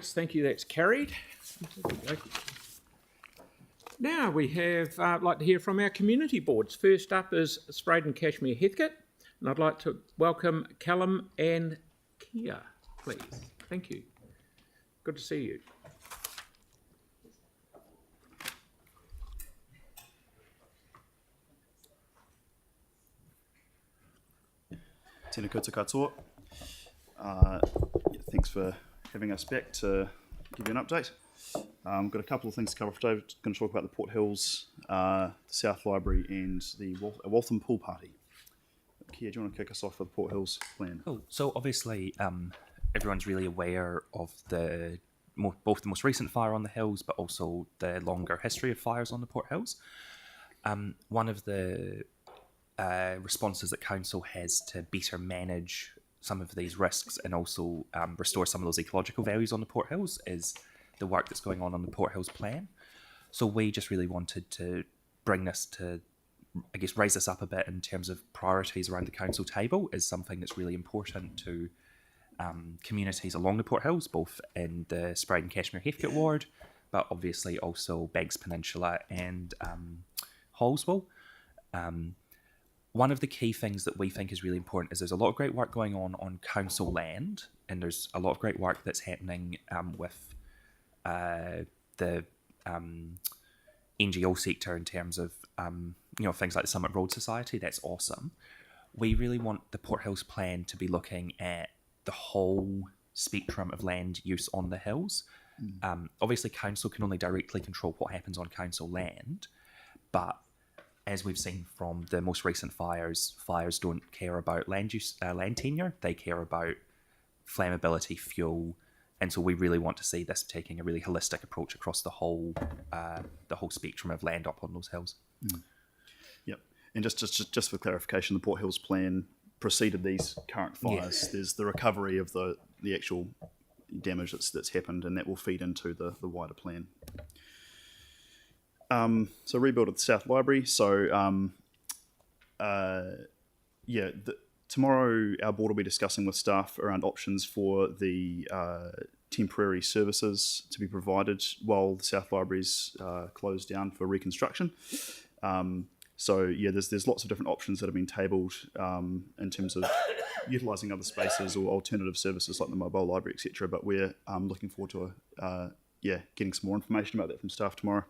Thank you, that's carried. Now we have, I'd like to hear from our community boards. First up is Spraden Cashmere Heathcote, and I'd like to welcome Callum and Kia, please. Thank you. Good to see you. Tēnā koutou katoa. Thanks for having us back to give you an update. I've got a couple of things to cover for today. I'm going to talk about the Port Hills, the South Library and the Waltham Pool Party. Kia, do you want to kick us off with the Port Hills plan? Cool. So obviously everyone's really aware of both the most recent fire on the hills, but also the longer history of fires on the Port Hills. One of the responses that council has to better manage some of these risks and also restore some of those ecological values on the Port Hills is the work that's going on the Port Hills plan. So we just really wanted to bring this to, I guess, raise this up a bit in terms of priorities around the council table is something that's really important to communities along the Port Hills, both in the Spraden Cashmere Heathcote ward, but obviously also Banks Peninsula and Hallswell. One of the key things that we think is really important is there's a lot of great work going on council land, and there's a lot of great work that's happening with the NGO sector in terms of things like the Summit Road Society. That's awesome. We really want the Port Hills plan to be looking at the whole spectrum of land use on the hills. Obviously, council can only directly control what happens on council land, but as we've seen from the most recent fires don't care about land use, land tenure. They care about flammability, fuel, and so we really want to see this taking a really holistic approach across the whole spectrum of land up on those hills. Yep. And just for clarification, the Port Hills plan preceded these current fires. Yeah. There's the recovery of the actual damage that's happened, and that will feed into the wider plan. So rebuild of the South Library. So tomorrow our board will be discussing with staff around options for the temporary services to be provided while the South Library's closed down for reconstruction. There's lots of different options that have been tabled in terms of utilising other spaces or alternative services like the mobile library, etc. But we're looking forward to getting some more information about that from staff tomorrow.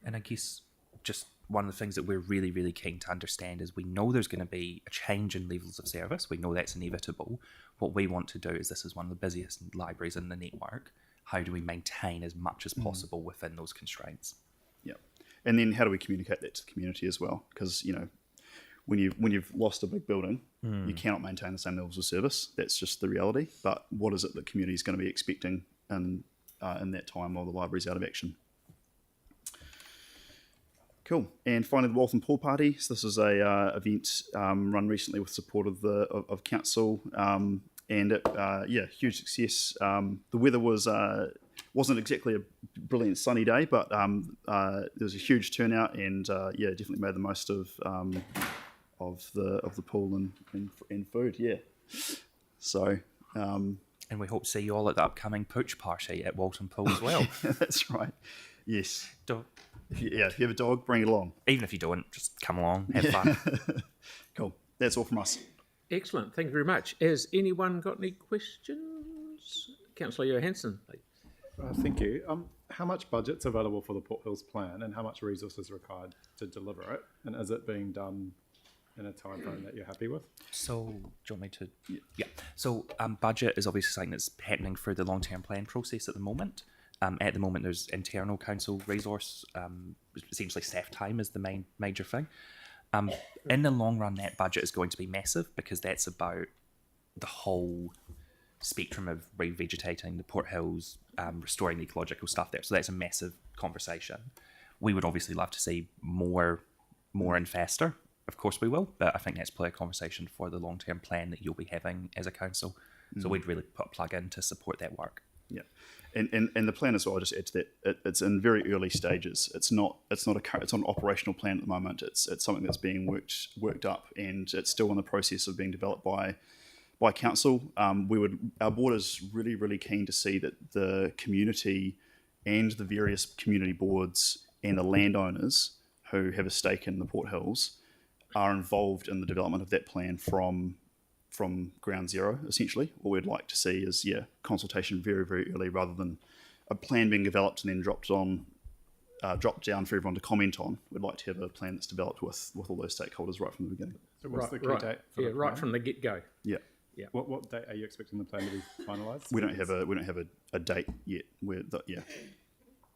And I guess just one of the things that we're really, really keen to understand is we know there's going to be a change in levels of service. We know that's inevitable. What we want to do is, this is one of the busiest libraries in the network. How do we maintain as much as possible within those constraints? Yeah. And then how do we communicate that to the community as well? Because, when you've lost a big building, you cannot maintain the same levels of service. That's just the reality. But what is it that community is going to be expecting in that time while the library's out of action? Cool. And finally, the Waltham Pool Party. So this is a event run recently with support of council, and huge success. The weather wasn't exactly a brilliant sunny day, but there was a huge turnout, and definitely made the most of the pool and food. Yeah. So. And we hope to see you all at the upcoming pooch party at Waltham Pool as well. That's right. Yes. If you have a dog, bring it along. Even if you don't, just come along, have fun. Cool. That's all from us. Excellent. Thank you very much. Has anyone got any questions? Councillor Johansson, please. Thank you. How much budget's available for the Port Hills plan, and how much resources are required to deliver it? And is it being done in a time frame that you're happy with? So, do you want me to? Yeah. So, budget is obviously something that's happening through the long-term plan process at the moment. At the moment, there's internal council resource, essentially staff time is the major thing. In the long run, that budget is going to be massive because that's about the whole spectrum of revegetating the Port Hills, restoring the ecological stuff there. So that's a massive conversation. We would obviously love to see more and faster. Of course we will, but I think that's probably a conversation for the long-term plan that you'll be having as a council. So we'd really put a plug in to support that work. Yeah, and the plan as well. I'll just add to that. It's in very early stages. It's not an operational plan at the moment. It's something that's being worked up, and it's still in the process of being developed by by council. Our board is really, really keen to see that the community and the various community boards and the landowners who have a stake in the Port Hills are involved in the development of that plan from ground zero, essentially. What we'd like to see is, consultation very, very early, rather than a plan being developed and then dropped down for everyone to comment on. We'd like to have a plan that's developed with all those stakeholders right from the beginning. So what's the key date for the right plan? from the get-go. Yeah. What date are you expecting the plan to be finalised? We don't have a date yet.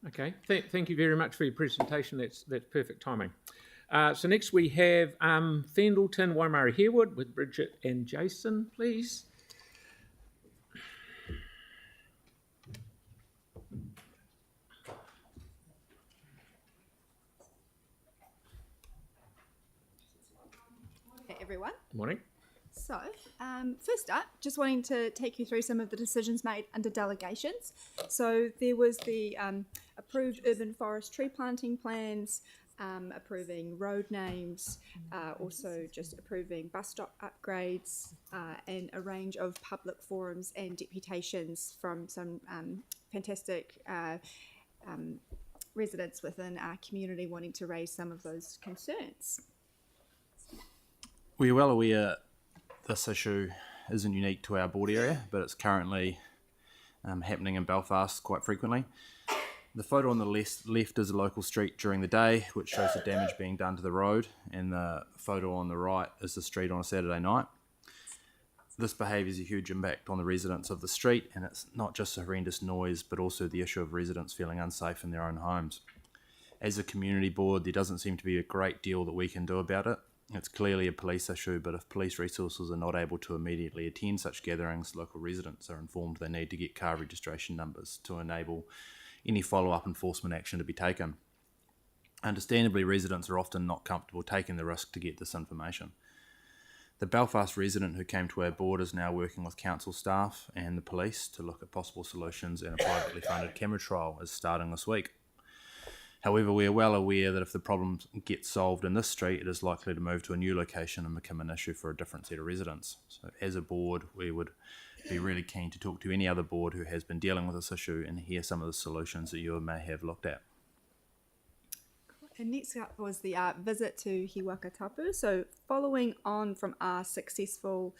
Okay, thank you very much for your presentation. That's perfect timing. So next we have Fendleton, Waimari Harewood with Bridget and Jason, please. Hey everyone. Good morning. So, first up, just wanting to take you through some of the decisions made under delegations. So there was the approved urban forest tree planting plans, approving road names, also just approving bus stop upgrades, and a range of public forums and deputations from some fantastic residents within our community wanting to raise some of those concerns. We're well aware this issue isn't unique to our board area, but it's currently happening in Belfast quite frequently. The photo on the left is a local street during the day, which shows the damage being done to the road, and the photo on the right is the street on a Saturday night. This behaviour has a huge impact on the residents of the street, and it's not just a horrendous noise, but also the issue of residents feeling unsafe in their own homes. As a community board, there doesn't seem to be a great deal that we can do about it. It's clearly a police issue, but if police resources are not able to immediately attend such gatherings, local residents are informed they need to get car registration numbers to enable any follow-up enforcement action to be taken. Understandably, residents are often not comfortable taking the risk to get this information. The Belfast resident who came to our board is now working with council staff and the police to look at possible solutions, and a privately funded camera trial is starting this week. However, we are well aware that if the problem gets solved in this street, it is likely to move to a new location and become an issue for a different set of residents. So as a board, we would be really keen to talk to any other board who has been dealing with this issue and hear some of the solutions that you may have looked at. And next up was the visit to He Waka Tapu. So following on from our successful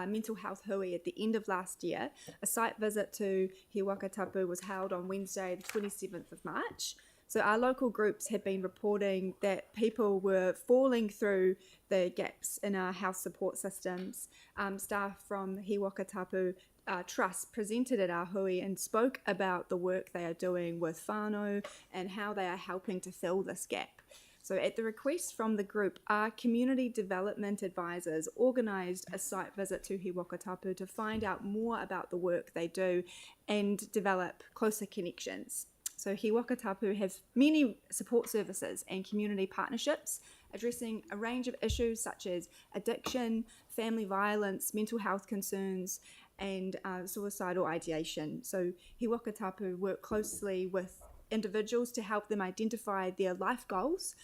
mental health hui at the end of last year, a site visit to He Waka Tapu was held on Wednesday, the 27th of March. So our local groups had been reporting that people were falling through the gaps in our health support systems. Staff from He Waka Tapu Trust presented at our hui and spoke about the work they are doing with whānau and how they are helping to fill this gap. So at the request from the group, our community development advisors organised a site visit to He Waka Tapu to find out more about the work they do and develop closer connections. So He Waka Tapu have many support services and community partnerships addressing a range of issues such as addiction, family violence, mental health concerns, and suicidal ideation. So He Waka Tapu work closely with individuals to help them identify their life goals,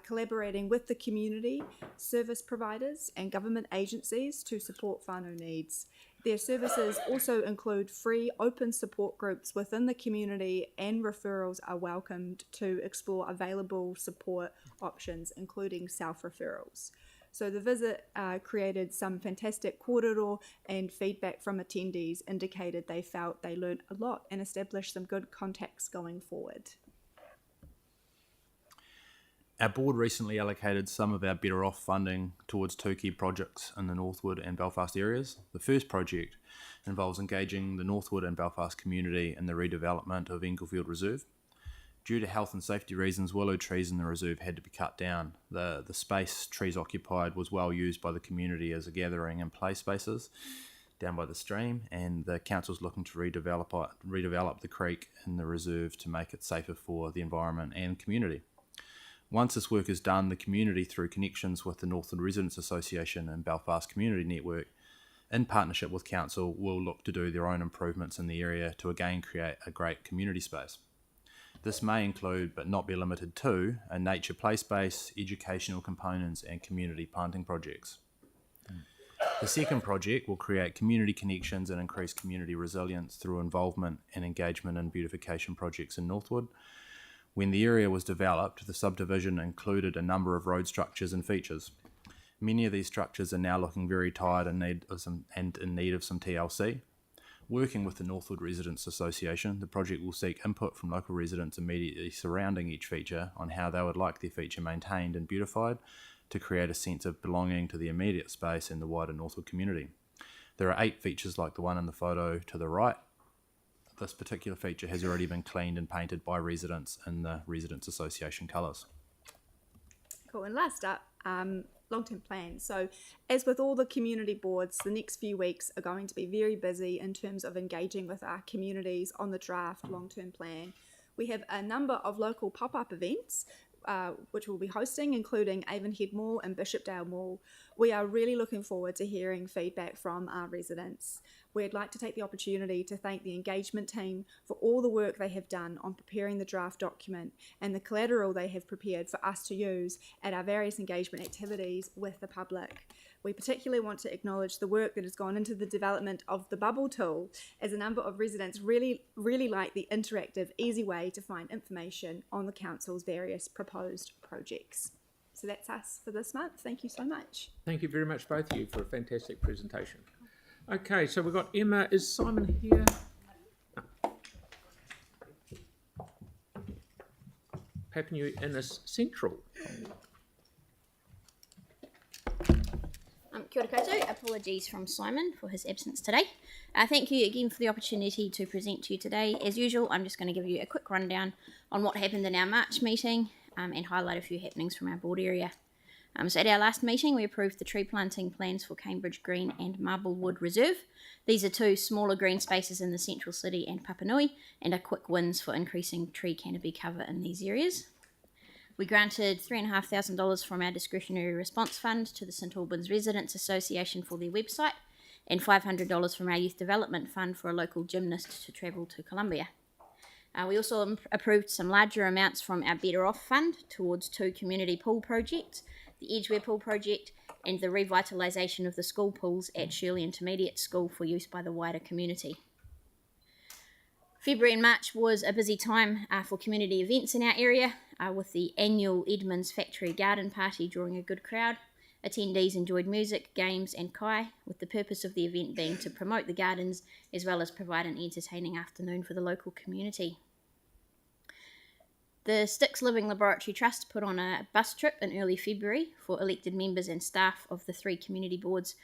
collaborating with the community, service providers and government agencies to support whānau needs. Their services also include free open support groups within the community, and referrals are welcomed to explore available support options, including self-referrals. So the visit created some fantastic kōrero, and feedback from attendees indicated they felt they learned a lot and established some good contacts going forward. Our board recently allocated some of our Better Off funding towards two key projects in the Northwood and Belfast areas. The first project involves engaging the Northwood and Belfast community in the redevelopment of Englefield Reserve. Due to health and safety reasons, willow trees in the reserve had to be cut down. The space trees occupied was well used by the community as a gathering and play spaces down by the stream, and the council's looking to redevelop the creek in the reserve to make it safer for the environment and community. Once this work is done, the community, through connections with the Northwood Residents Association and Belfast Community Network, in partnership with council, will look to do their own improvements in the area to again create a great community space. This may include, but not be limited to, a nature play space, educational components and community planting projects. The second project will create community connections and increase community resilience through involvement and engagement in beautification projects in Northwood. When the area was developed, the subdivision included a number of road structures and features. Many of these structures are now looking very tired and in need of some TLC. Working with the Northwood Residents Association, the project will seek input from local residents immediately surrounding each feature on how they would like their feature maintained and beautified to create a sense of belonging to the immediate space and the wider Northwood community. There are 8 features like the one in the photo to the right. This particular feature has already been cleaned and painted by residents in the Residents Association colours. Cool. And last up, long-term plans. So as with all the community boards, the next few weeks are going to be very busy in terms of engaging with our communities on the draft long-term plan. We have a number of local pop-up events which we'll be hosting, including Avonhead Mall and Bishopdale Mall. We are really looking forward to hearing feedback from our residents. We'd like to take the opportunity to thank the engagement team for all the work they have done on preparing the draft document and the collateral they have prepared for us to use at our various engagement activities with the public. We particularly want to acknowledge the work that has gone into the development of the bubble tool, as a number of residents really like the interactive, easy way to find information on the council's various proposed projects. So that's us for this month. Thank you so much. Thank you very much, both of you, for a fantastic presentation. Okay, so we've got Emma. Is Simon here? No. Papua New Innis Central. Kia ora koutou. Apologies from Simon for his absence today. Thank you again for the opportunity to present to you today. As usual, I'm just going to give you a quick rundown on what happened in our March meeting and highlight a few happenings from our board area. So at our last meeting, we approved the tree planting plans for Cambridge Green and Marblewood Reserve. These are 2 smaller green spaces in the central city and Papanui, and are quick wins for increasing tree canopy cover in these areas. We granted $3,500 from our discretionary response fund to the St Albans Residents Association for their website, and $500 from our youth development fund for a local gymnast to travel to Colombia. We also approved some larger amounts from our Better Off fund towards 2 community pool projects, the Edgeware Pool project and the revitalisation of the school pools at Shirley Intermediate School for use by the wider community. February and March was a busy time for community events in our area, with the annual Edmunds Factory Garden Party drawing a good crowd. Attendees enjoyed music, games and kai, with the purpose of the event being to promote the gardens as well as provide an entertaining afternoon for the local community. The Sticks Living Laboratory Trust put on a bus trip in early February for elected members and staff of the 3 community boards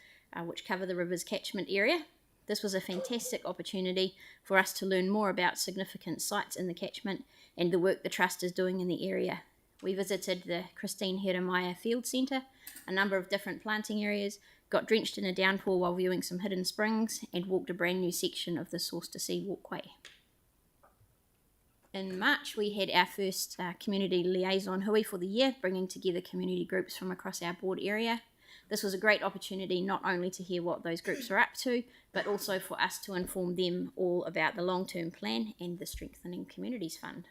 which cover the river's catchment area. This was a fantastic opportunity for us to learn more about significant sites in the catchment and the work the Trust is doing in the area. We visited the Christine Heremaya Field Centre, a number of different planting areas, got drenched in a downpour while viewing some hidden springs, and walked a brand new section of the Source to Sea walkway. In March, we had our first community liaison hui for the year, bringing together community groups from across our board area. This was a great opportunity not only to hear what those groups are up to, but also for us to inform them all about the long-term plan and the Strengthening Communities Fund.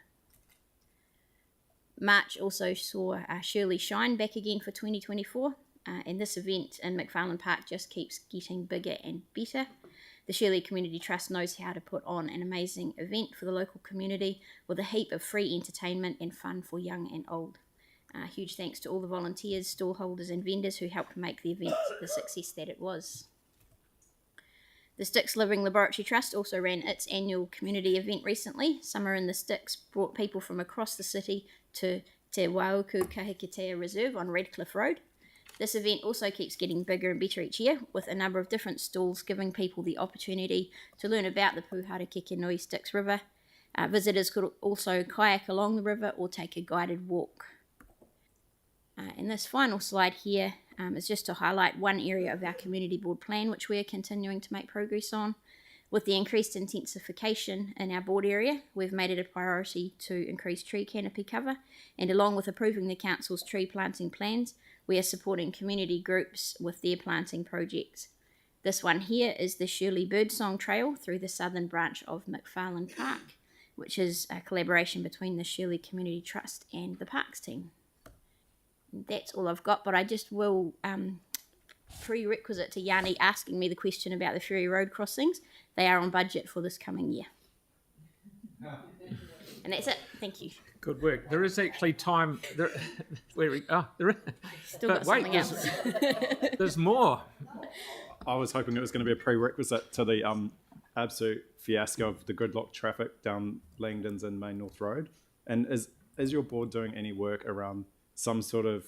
March also saw Shirley Shine back again for 2024, and this event in McFarlane Park just keeps getting bigger and better. The Shirley Community Trust knows how to put on an amazing event for the local community with a heap of free entertainment and fun for young and old. Huge thanks to all the volunteers, stallholders and vendors who helped make the event the success that it was. The Sticks Living Laboratory Trust also ran its annual community event recently. Summer in the Sticks brought people from across the city to Te Wauku Kahikatea Reserve on Redcliffe Road. This event also keeps getting bigger and better each year, with a number of different stalls giving people the opportunity to learn about the Puhara Kekenui Styx River. Visitors could also kayak along the river or take a guided walk. And this final slide here is just to highlight one area of our community board plan which we are continuing to make progress on. With the increased intensification in our board area, we've made it a priority to increase tree canopy cover, and along with approving the council's tree planting plans, we are supporting community groups with their planting projects. This one here is the Shirley Birdsong Trail through the southern branch of McFarlane Park, which is a collaboration between the Shirley Community Trust and the Parks team. That's all I've got, but I just will prerequisite to Yanni asking me the question about the ferry road crossings. They are on budget for this coming year. And that's it. Thank you. Good work. There is actually time. There is. Still But got wait, something else. there's more. I was hoping it was going to be a prerequisite to the absolute fiasco of the gridlock traffic down Langdons and Main North Road. And is your board doing any work around some sort of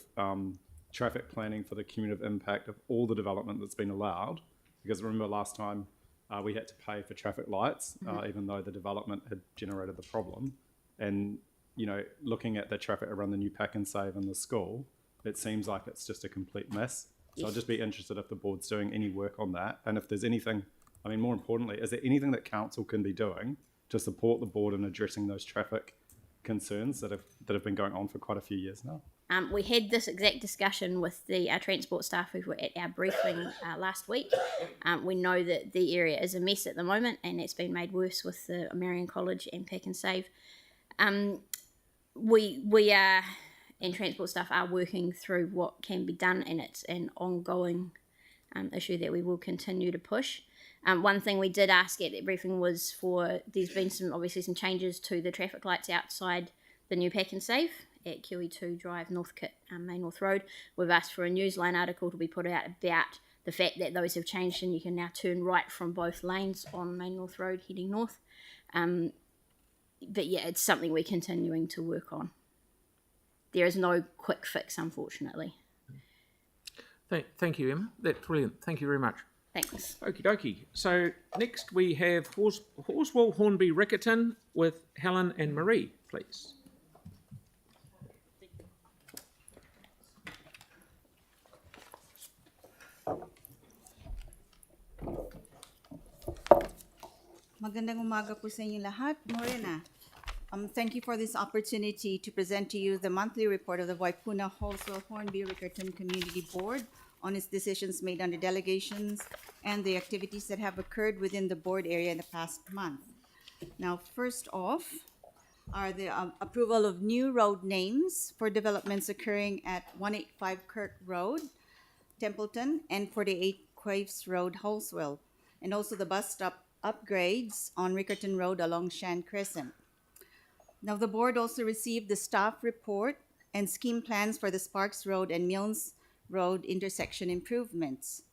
traffic planning for the cumulative impact of all the development that's been allowed? Because remember last time we had to pay for traffic lights, even though the development had generated the problem. And, you know, looking at the traffic around the new Pack and Save and the school, it seems like it's just a complete mess. So I'd just be interested if the board's doing any work on that. And if there's anything, I mean, more importantly, is there anything that council can be doing to support the board in addressing those traffic concerns that have been going on for quite a few years now? We had this exact discussion with our transport staff who were at our briefing last week. We know that the area is a mess at the moment, and it's been made worse with the Marion College and Pack and Save. We are, and transport staff are working through what can be done, and it's an ongoing issue that we will continue to push. One thing we did ask at the briefing was there's been some changes to the traffic lights outside the new Pack and Save at QE2 Drive, Northcote, Main North Road. We've asked for a newsline article to be put out about the fact that those have changed and you can now turn right from both lanes on Main North Road heading north. But yeah, it's something we're continuing to work on. There is no quick fix, unfortunately. Thank you, Emma. That's brilliant. Thank you very much. Thanks. Okie dokie. So next we have Horswell, Hornby, Riccarton with Helen and Marie, please. Magandang umaga po sa inyo lahat. Morena. Thank you for this opportunity to present to you the monthly report of the Waipuna Horswell Hornby Riccarton Community Board on its decisions made under delegations and the activities that have occurred within the board area in the past month. Now, first off are the approval of new road names for developments occurring at 185 Kirk Road, Templeton, and 48 Quaves Road, Holswell, and also the bus stop upgrades on Riccarton Road along Shan Crescent. Now, the board also received the staff report and scheme plans for the Sparks Road and Mills Road intersection improvements.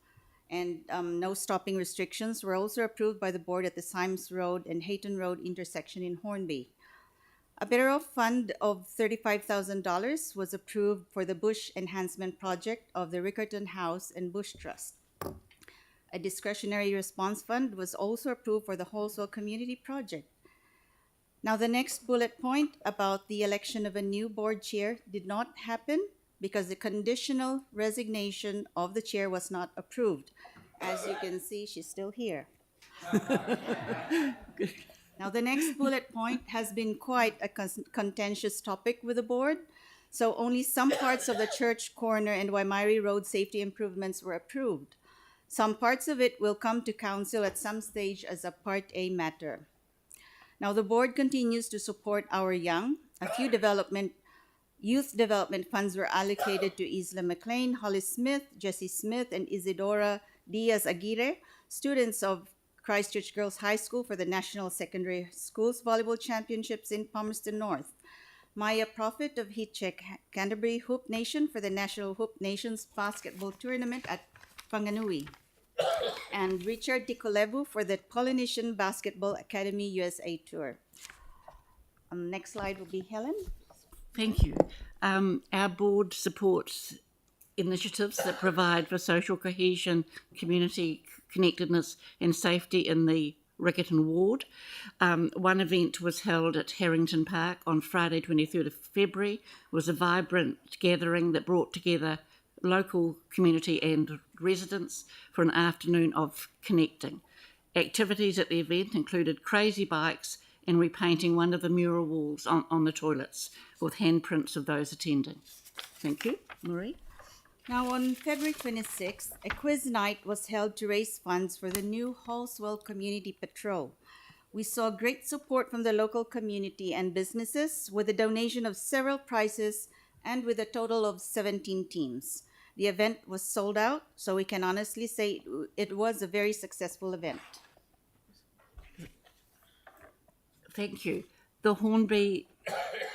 And no stopping restrictions were also approved by the board at the Symes Road and Hayton Road intersection in Hornby. A better-off fund of $35,000 was approved for the bush enhancement project of the Riccarton House and Bush Trust. A discretionary response fund was also approved for the Holswell Community Project. Now, the next bullet point about the election of a new board chair did not happen because the conditional resignation of the chair was not approved. As you can see, she's still here. Now, the next bullet point has been quite a contentious topic with the board. So only some parts of the Church Corner and Waimairi Road safety improvements were approved. Some parts of it will come to council at some stage as a Part A matter. Now, the board continues to support our young. A few youth development funds were allocated to Isla McLean, Holly Smith, Jessie Smith, and Isidora Diaz Aguirre, students of Christchurch Girls High School for the National Secondary Schools Volleyball Championships in Palmerston North. Maya Prophet of Hitchek Canterbury Hoop Nation for the National Hoop Nations Basketball Tournament at Whanganui. And Richard Tikolevu for the Polynesian Basketball Academy USA Tour. Next slide will be Helen. Thank you. Our board supports initiatives that provide for social cohesion, community connectedness and safety in the Riccarton ward. One event was held at Harrington Park on Friday 23rd of February. It was a vibrant gathering that brought together local community and residents for an afternoon of connecting. Activities at the event included crazy bikes and repainting one of the mural walls on the toilets with handprints of those attending. Thank you. Marie? Now, on February 26th, a quiz night was held to raise funds for the new Holswell Community Patrol. We saw great support from the local community and businesses with a donation of several prizes and with a total of 17 teams. The event was sold out, so we can honestly say it was a very successful event. Thank you. The Hornby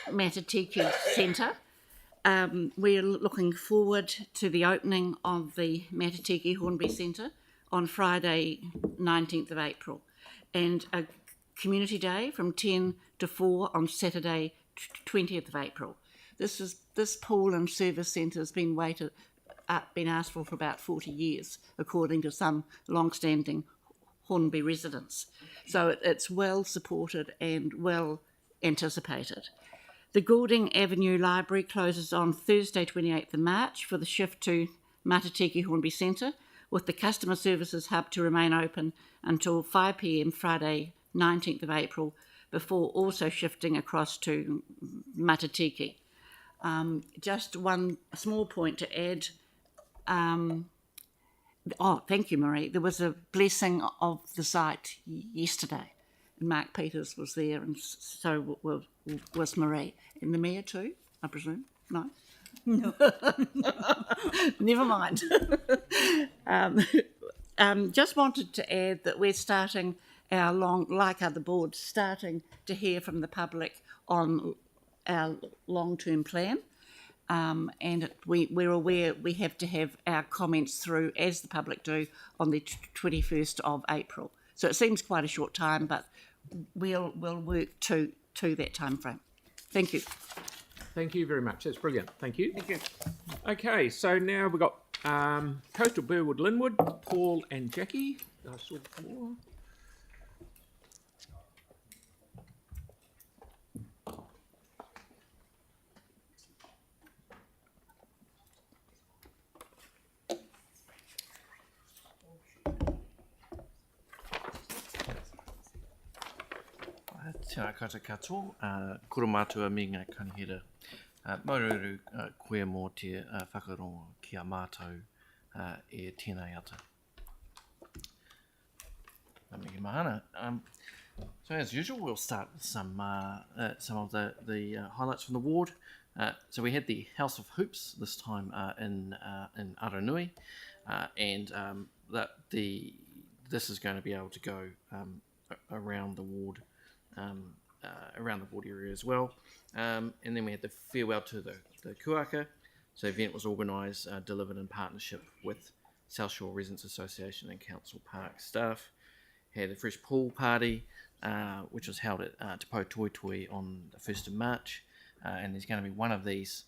Matatiki Centre. We're looking forward to the opening of the Matatiki Hornby Centre on Friday, 19th of April, and a community day from 10 to 4 on Saturday, 20th of April. This pool and service centre has been asked for about 40 years, according to some long-standing Hornby residents. So it's well supported and well anticipated. The Goulding Avenue Library closes on Thursday, 28th of March for the shift to Matatiki Hornby Centre, with the customer services hub to remain open until 5 p.m. Friday, 19th of April, before also shifting across to Matatiki. Just one small point to add. Thank you, Marie. There was a blessing of the site yesterday, and Mark Peters was there, and so was Marie. And the mayor too, I presume? No? No. Never mind. Just wanted to add that we're starting like other boards, starting to hear from the public on our long-term plan. And we're aware we have to have our comments through, as the public do, on the 21st of April. So it seems quite a short time, but we'll work to that time frame. Thank you. Thank you very much. That's brilliant. Thank you. Thank you. Okay, so now we've got Coastal Burwood Linwood, Paul and Jackie. I saw Paul. Tēnā koutou katoa, kura mātua me ngā kanihera. Maururu koe mō te whakarongo ki a mātou e tēnei ata. Mihi mahana. So as usual, we'll start with some of the highlights from the ward. So we had the House of Hoops this time in Aranui, and this is going to be able to go around the ward. Around the ward area as well. And then we had the farewell to the kuaka. So the event was organised, delivered in partnership with South Shore Residents Association and Council Park staff. Had a fresh pool party, which was held at Te Pau Toi Toi on the 1st of March. And there's going to be one of these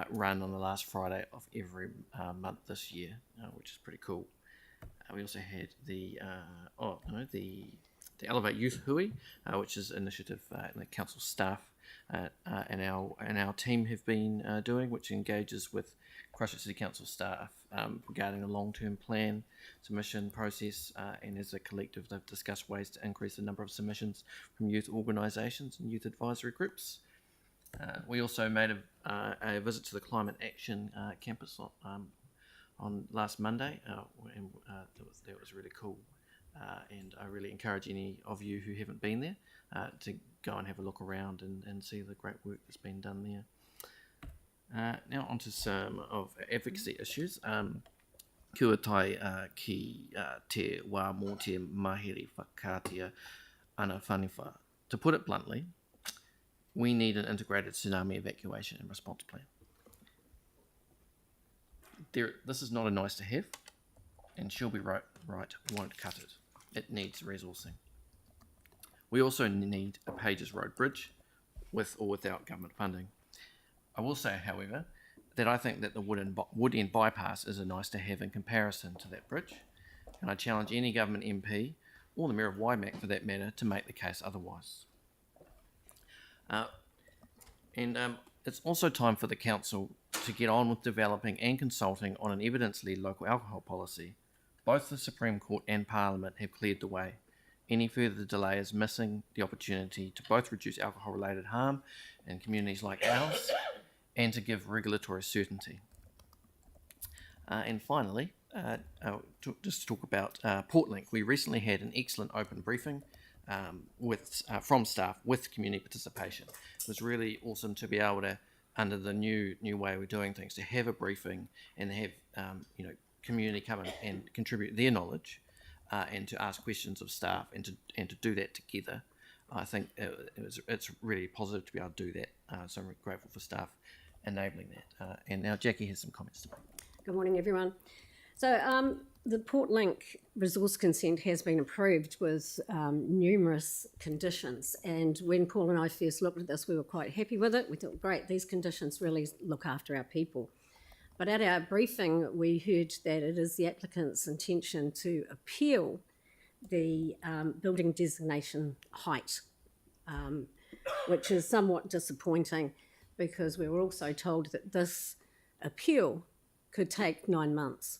run on the last Friday of every month this year, which is pretty cool. We also had the Elevate Youth Hui, which is an initiative the council staff and our team have been doing, which engages with Christchurch City Council staff regarding a long-term plan submission process, and as a collective they've discussed ways to increase the number of submissions from youth organisations and youth advisory groups. We also made a visit to the Climate Action campus on last Monday, and that was really cool. And I really encourage any of you who haven't been there to go and have a look around and see the great work that's been done there. Now on to some of advocacy issues. Kia tai ki te wā mō te mahere whakātea ana whaniwha. To put it bluntly, we need an integrated tsunami evacuation and response plan. This is not a nice to have, and she'll be right won't cut it. It needs resourcing. We also need a Pages Road bridge, with or without government funding. I will say, however, that I think that the Wood End bypass is a nice to have in comparison to that bridge, and I challenge any government MP, or the Mayor of Waimak for that matter, to make the case otherwise. It's also time for the Council to get on with developing and consulting on an evidence-led local alcohol policy. Both the Supreme Court and Parliament have cleared the way. Any further delay is missing the opportunity to both reduce alcohol-related harm in communities like ours and to give regulatory certainty. And finally, just to talk about Portlink. We recently had an excellent open briefing from staff with community participation. It was really awesome to be able to under the new way we're doing things, to have a briefing and have community come in and contribute their knowledge, and to ask questions of staff and to do that together. I think it's really positive to be able to do that. So I'm grateful for staff enabling that. And now Jackie has some comments to make. Good morning, everyone. So the PortLink resource consent has been approved with numerous conditions. And when Paul and I first looked at this, we were quite happy with it. We thought, great, these conditions really look after our people. But at our briefing, we heard that it is the applicant's intention to appeal the building designation height, which is somewhat disappointing because we were also told that this appeal could take 9 months.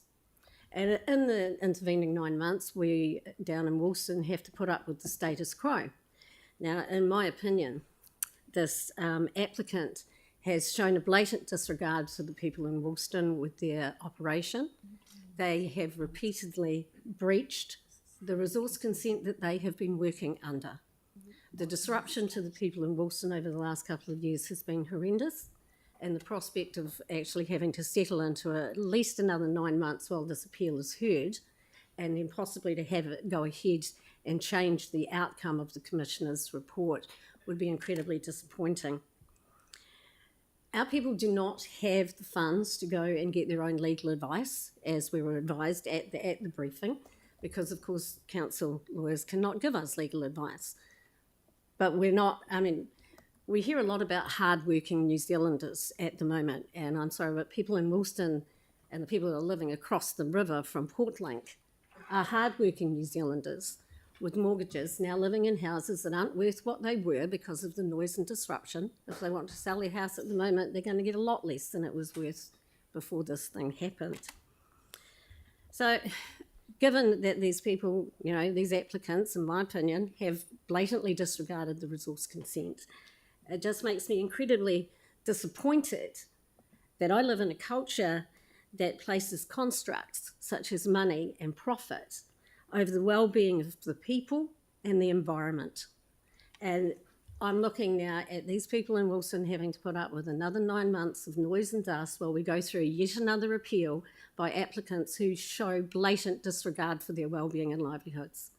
And in the intervening 9 months, we down in Woolston have to put up with the status quo. Now, in my opinion, this applicant has shown a blatant disregard for the people in Woolston with their operation. They have repeatedly breached the resource consent that they have been working under. The disruption to the people in Woolston over the last couple of years has been horrendous, and the prospect of actually having to settle into at least another 9 months while this appeal is heard, and then possibly to have it go ahead and change the outcome of the Commissioner's report would be incredibly disappointing. Our people do not have the funds to go and get their own legal advice, as we were advised at the briefing, because of course council lawyers cannot give us legal advice. But we're not, we hear a lot about hard-working New Zealanders at the moment, and I'm sorry, but people in Woolston and the people that are living across the river from PortLink are hard-working New Zealanders with mortgages, now living in houses that aren't worth what they were because of the noise and disruption. If they want to sell their house at the moment, they're going to get a lot less than it was worth before this thing happened. So given that these people, these applicants, in my opinion, have blatantly disregarded the resource consent, it just makes me incredibly disappointed that I live in a culture that places constructs such as money and profit over the well-being of the people and the environment. And I'm looking now at these people in Woolston having to put up with another 9 months of noise and dust while we go through yet another appeal by applicants who show blatant disregard for their well-being and livelihoods.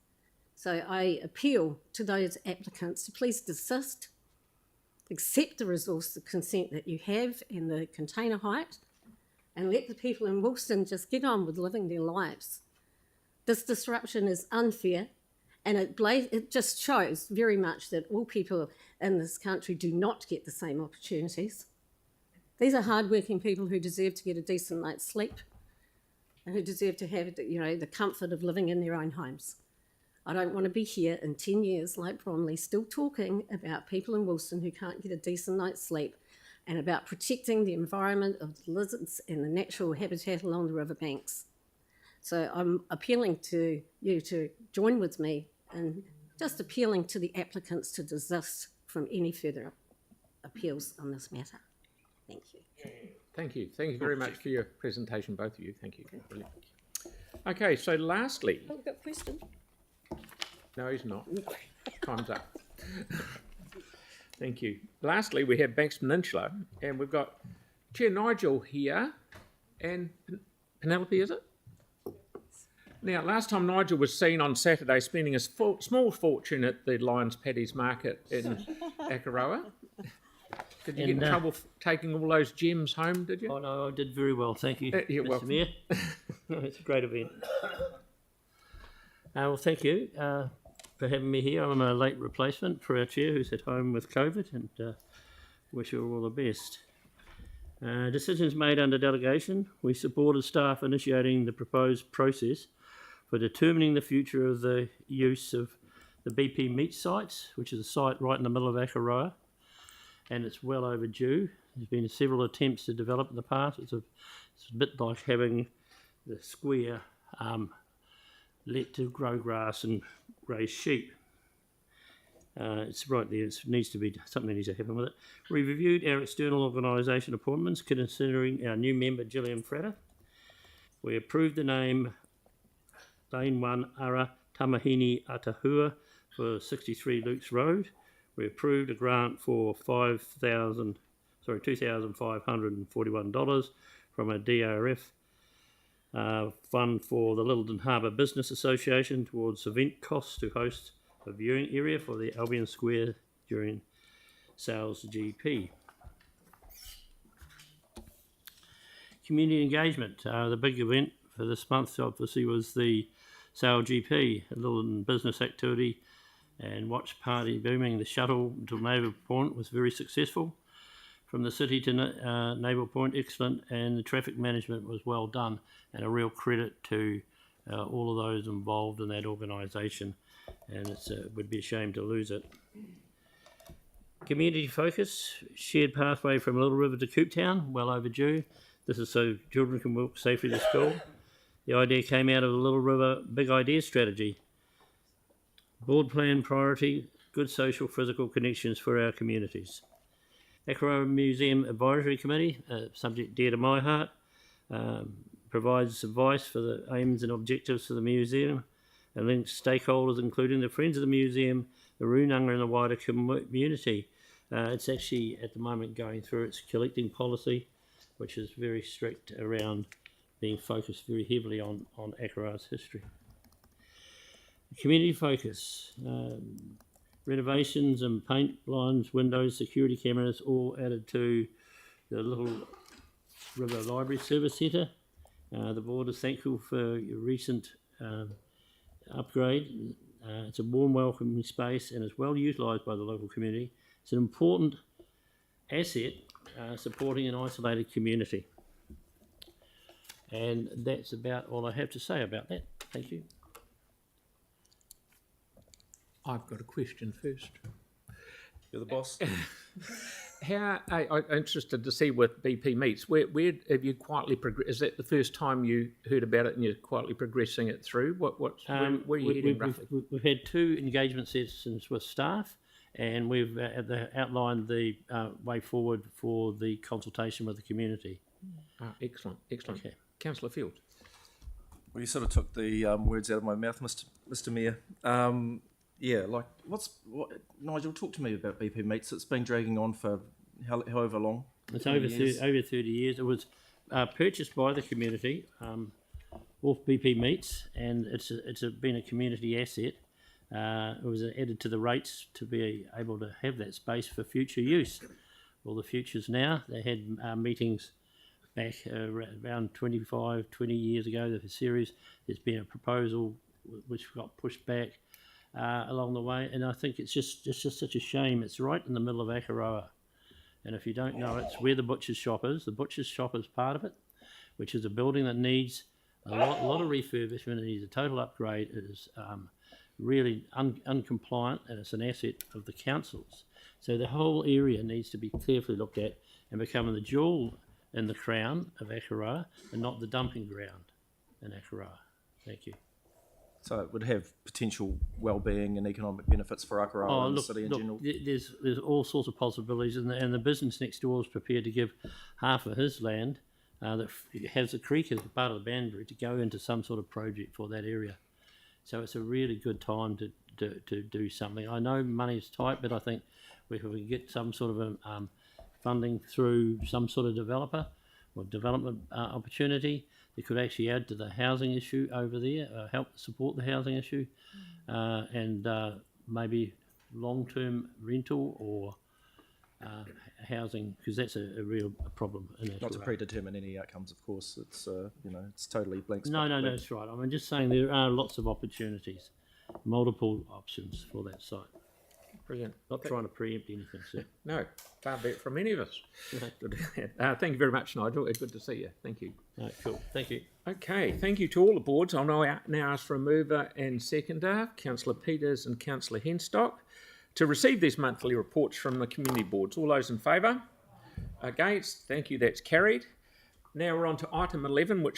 So I appeal to those applicants to please desist, accept the resource consent that you have and the container height, and let the people in Woolston just get on with living their lives. This disruption is unfair, and it just shows very much that all people in this country do not get the same opportunities. These are hardworking people who deserve to get a decent night's sleep and who deserve to have the comfort of living in their own homes. I don't want to be here in 10 years like Bromley still talking about people in Woolston who can't get a decent night's sleep and about protecting the environment of the lizards and the natural habitat along the riverbanks. So I'm appealing to you to join with me in just appealing to the applicants to desist from any further appeals on this matter. Thank you. Thank you. Thank you very much for your presentation, both of you. Thank you. Brilliant. Okay, so lastly... Oh, we've got a question. No, he's not. Time's up. Thank you. Lastly, we have Banks Peninsula, and we've got Chair Nigel here, and Penelope, is it? Now, last time Nigel was seen on Saturday spending a small fortune at the Lions Paddy's Market in Akaroa. Did you get in trouble taking all those gems home, did you? Oh, no, I did very well, thank you, You're Mr. welcome. Mayor. It's a great event. Well, thank you for having me here. I'm a late replacement for our chair who's at home with COVID, and wish her all the best. Decisions made under delegation. We supported staff initiating the proposed process for determining the future of the use of the BP meat sites, which is a site right in the middle of Akaroa, and it's well overdue. There's been several attempts to develop in the past. It's a bit like having the square let to grow grass and raise sheep. It's right there. Something needs to happen with it. We reviewed our external organisation appointments, considering our new member, Gillian Fratter. We approved the name Lane 1 Ara Tamahini Atahua for 63 Luke's Road. We approved a grant for $5,000 $2,541 from a DRF fund for the Littleton Harbour Business Association towards event costs to host a viewing area for the Albion Square during Sales GP. Community engagement. The big event for this month obviously was the Sale GP, a Littleton business activity and watch party booming. The shuttle to Naval Point was very successful. From the city to Naval Point, excellent, and the traffic management was well done, and a real credit to all of those involved in that organisation, and it would be a shame to lose it. Community focus, shared pathway from Little River to Cooptown, well overdue. This is so children can walk safely to school. The idea came out of the Little River Big Idea strategy. Board plan priority, good social physical connections for our communities. Akaroa Museum Advisory Committee, subject dear to my heart, provides advice for the aims and objectives of the museum and links stakeholders including the Friends of the Museum, the Runanga and the wider community. It's actually at the moment going through its collecting policy, which is very strict around being focused very heavily on Akaroa's history. Community focus, renovations and paint, blinds, windows, security cameras, all added to the Little River Library Service Centre. The board is thankful for your recent upgrade. It's a warm, welcoming space and is well utilised by the local community. It's an important asset supporting an isolated community. And that's about all I have to say about that. Thank you. I've got a question first. You're the boss. I'm interested to see with BP Meets, where have you quietly progressed? Is that the first time you heard about it and you're quietly progressing it through? Where are you heading roughly? We've had 2 engagement sessions with staff, and we've outlined the way forward for the consultation with the community. Excellent. Okay. Councillor Field. Well, you sort of took the words out of my mouth, Mr. Mayor. Yeah, like, Nigel, talk to me about BP Meets. It's been dragging on for however long? It's over 30 years. It was purchased by the community off BP Meets, and it's been a community asset. It was added to the rates to be able to have that space for future use. Well, the future's now. They had meetings back around 20 years ago, the series. There's been a proposal which got pushed back along the way, and I think it's just such a shame. It's right in the middle of Akaroa, and if you don't know, it's where the butcher's shop is. The butcher's shop is part of it, which is a building that needs a lot of refurbishment. It needs a total upgrade. It is really uncompliant, and it's an asset of the councils. So the whole area needs to be carefully looked at and becoming the jewel in the crown of Akaroa and not the dumping ground in Akaroa. Thank you. So it would have potential well-being and economic benefits for Akaroa and the city in general? There's all sorts of possibilities, and the business next door is prepared to give half of his land that has a creek as part of the boundary to go into some sort of project for that area. So it's a really good time to do something. I know money's tight, but I think if we get some sort of funding through some sort of developer or development opportunity, it could actually add to the housing issue over there, help support the housing issue, and maybe long-term rental or housing, because that's a real problem. Not to predetermine any outcomes, of course. It's it's totally blank. No, that's right. I'm just saying there are lots of opportunities, multiple options for that site. Brilliant. Not trying to preempt anything, sir. No, far be it from any of us. Thank you very much, Nigel. It's good to see you. Thank you. Cool. Thank you. Okay, thank you to all the boards. I'll now ask for a mover and seconder, Councillor Peters and Councillor Henstock, to receive these monthly reports from the community boards. All those in favour? Against? Thank you. That's carried. Now we're on to item 11, which